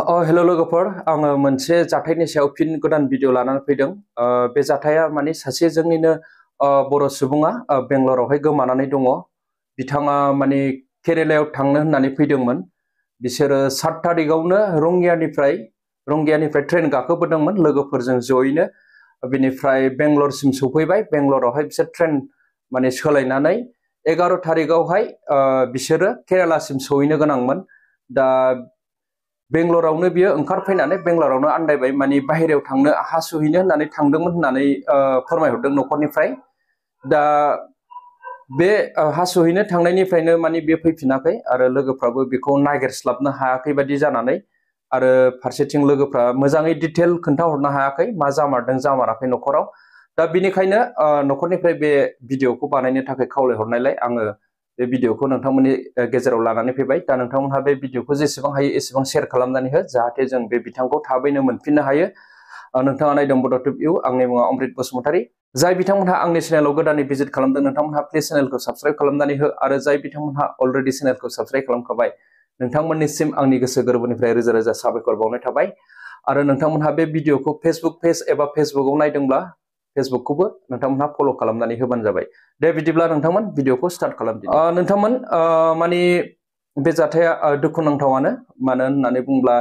Hello लोगोफोर आङो मोनसे जाथायनि सायाव फिन गोदान भिडिअ लानानै फैदों। बे जाथाया माने सासे जोंनिनो बर' सुबुङा बेंगलरावहाय गोमानानै दङ। बिथाङा माने केरेलायाव थांनो होननानै फैदोंमोन। बिसोरो 7 तारिखआवनो रंगियानिफ्राय ट्रेन गाखोबोदोंमोन लोगोफोरजों जयैनो। बिनिफ्राय बेंगलरसिम सफैबाय। बेंगलरावहाय बिसोर ट्रेन माने सोलायनानै 11 तारिखआवहाय बिसोरो केरेलासिम सहैनो गोनांमोन। दा बेंगलरावनो बियो ओंखारफैनानै बेंगलरावनो आन्दायबाय, माने बाहेरायाव थांनो हासुहैनो होननानै थांदोंमोन होननानै फोरमायहरदों न'खरनिफ्राय। दा बे हासुहैनो थांनायनिफ्रायनो माने बे फैफिनाखै आरो लोगोफ्राबो बेखौ नागिरस्लाबनो हायाखै बादि जानानै, आरो फारसेथिं लोगोफ्रा मोजाङै डिटेल खोन्थाहरनो हायाखै मा जामारदों जामाराखै न'खराव। दा बिनिखायनो न'खरनिफ्राय बे भिडिअखौ बानायनो थाखाय खावलायहरनायलाय आङो बे भिडिअखौ नोंथांमोननि गेजेराव लानानै फैबाय। दा नोंथांमोनहा बे भिडिअखौ जेसेबां हायो एसेबां शेयार खालामनानै हो, जाहाथे जों बे बिथांखौ थाबैनो मोनफिननो हायो। नोंथाङा नायदों बड' टुब इउ, आंनि मुङा अमृत बसुमतारी। जाय बिथांमोनहा आंनि चेनेलाव गोदानै भिजिट खालामदों नोंथांमोनहा प्लिज चेनेलखौ साबस्क्राइब खालामनानै हो, आरो जाय बिथांमोनहा अलरेडि चेनेलखौ साबस्क्राइब खालामखाबाय नोंथांमोननिसिम आंनि गोसो गोरबोनिफ्राय रोजा रोजा साबायखर बावनाय थाबाय। आरो नोंथांमोनहा बे भिडिअखौ फेसबुक पेज एबा फेसबुकआव नायदोंब्ला फेसबुकखौबो नोंथांमोनहा फल' खालामनानै होबानो जाबाय। दे बिदिब्ला नोंथांमोन भिडिअखौ स्टार्ट खालामदिनि। नोंथांमोन माने बे जाथाया दुखुनांथावानो, मानो होननानै बुङोब्ला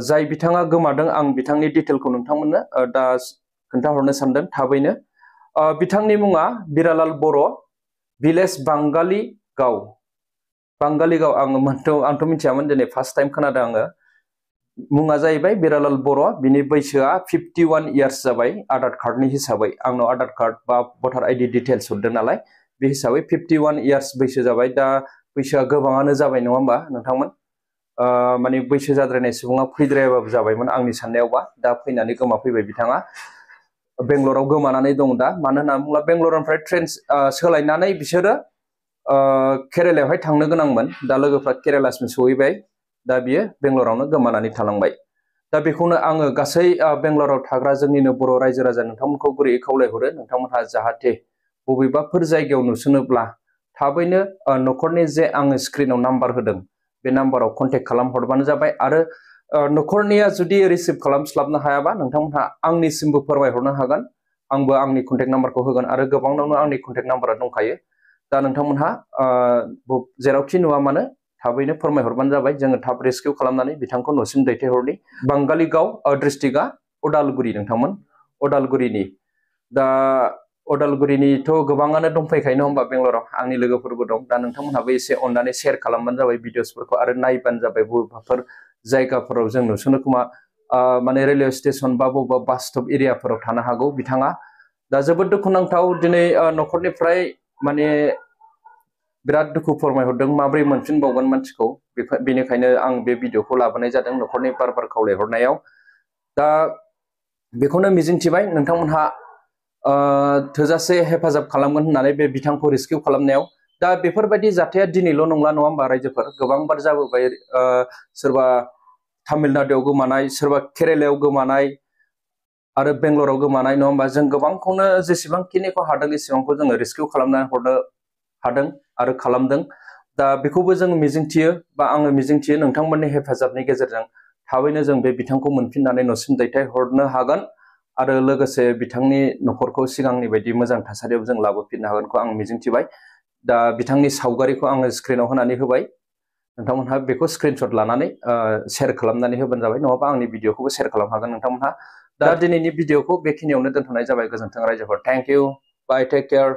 जाय बिथाङा गोमादों आं बिथांनि डिटेलखौ नोंथांमोननो दा खोन्थाहरनो सानदों थाबैनो। बिथांनि मुङा बिरालाल बर', भिलेज बांगालिगाव। आंथ' मिथियामोन, दिनै फार्स्ट टाइम खोनादों आङो। मुङा जाहैबाय बिरालाल बर', बिनि बैसोआ 51 इयार्स जाबाय आधार कार्डनि हिसाबै। आंनाव आधार कार्ड बा भटार आइडि डिटेल्स हरदों नालाय, बे हिसाबै 51 इयार्स बैसो जाबाय। दा बैसोआ गोबाङानो जाबाय नङा होमबा नोंथांमोन? माने बैसो जाद्रायनाय सुबुङा फैद्रायाबाबो जाबायमोन आंनि साननायावबा। दा फैनानै गोमाफैबाय बिथाङा। बेंगलराव गोमानानै दं दा, मानो होनना बुङोब्ला बेंगलरनिफ्राय ट्रेन सोलायनानै बिसोरो केरेलायावहाय थांनो गोनांमोन। दा लोगोफ्रा केरेलासिम सहैबाय, दा बियो बेंगलरावनो गोमानानै थालांबाय। दा बेखौनो आङो गासै बेंगलराव थाग्रा जोंनिनो बर' रायजो राजा नोंथांमोनखौ गुरैयै खावलायहरो, नोंथांमोनहा जाहाथे बबेबाफोर जायगायाव नुसनोब्ला थाबैनो न'खरनि जे आङो स्क्रिनाव नाम्बार होदों बे नाम्बाराव कन्टेक्ट खालामहरबानो जाबाय। आरो न'खरनिया जुदि रिसिभ खालामस्लाबनो हायाबा नोंथांमोनहा आंनिसिमबो फोरमायहरनो हागोन। आंबो आंनि कन्टेक्ट नाम्बारखौ होगोन, आरो गोबांनावनो आंनि कन्टेक्ट नाम्बारा दंखायो। दा नोंथांमोनहा जेरावखि नुवा मानो थाबैनो फोरमायहरबानो जाबाय, जोङो थाब रेस्किउ खालामनानै बिथांखौ न'सिम दैथायहरनि। बांगालिगाव डिस्ट्रिक्टआ उदालगुरि, नोंथांमोन उदालगुरिनि। दा उदालगुरिनिथ' गोबाङानो दंफैखायो नङा होमबा बेंगलराव, आंनि लोगोफोरबो दं। दा नोंथांमोनहाबो एसे अननानै शेयार खालामबानो जाबाय भिडिअसफोरखौ, आरो नायबानो जाबाय बबेबाफोर जायगाफोराव जों नुसनो खोमा। माने रेलवे स्टेसन बा बबेबा बास स्टप एरियाफोराव थानो हागौ बिथाङा। दा जोबोद दुखुनांथाव, दिनै न'खरनिफ्राय माने बिराद दुखु फोरमायहरदों माबोरै मोनफिनबावगोन मानसिखौ। बेनिखायनो आं बे भिडिअखौ लाबोनाय जादों न'खरनि बार खावलायहरनायाव। दा बेखौनो मिजिंथिबाय नोंथांमोनहा थोजासे हेफाजाब खालामगोन होननानै बे बिथांखौ रेस्किउ खालामनायाव। दा बेफोरबायदि जाथाया दिनैल' नंला नङा होमबा रायजोफोर, गोबांबार जाबोबाय। सोरबा तामिलनाडुआव गोमानाय, सोरबा केरेलायाव गोमानाय, आरो बेंगलराव गोमानाय नङा होमबा। जों गोबांखौनो जेसेबांखिनिखौ हादों एसेबांखौ जोङो रेस्किउ खालामनानै हरनो हादों आरो खालामदों। दा बेखौबो जों मिजिंथियो, बा आङो मिजिंथियो नोंथांमोननि हेफाजाबनि गेजेरजों थाबैनो जों बे बिथांखौ मोनफिननानै न'सिम दैथायहरनो हागोन, आरो लोगोसे बिथांनि न'खरखौ सिगांनि बायदि मोजां थासारियाव जों लाबोफिननो हागोनखौ आं मिजिंथिबाय। दा बिथांनि सावगारिखौ आङो स्क्रिनाव होनानै होबाय, नोंथांमोनहा बेखौ स्क्रिनशट लानानै शेयार खालामनानै होबानो जाबाय, नङाबा आंनि भिडिअखौबो शेयार खालामनो हागोन नोंथांमोनहा। दा दिनैनि भिडिअखौ बेखिनियावनो दोनथ'नाय जाबाय। गोजोन्थों रायजोफोर, thank you, bye, take care.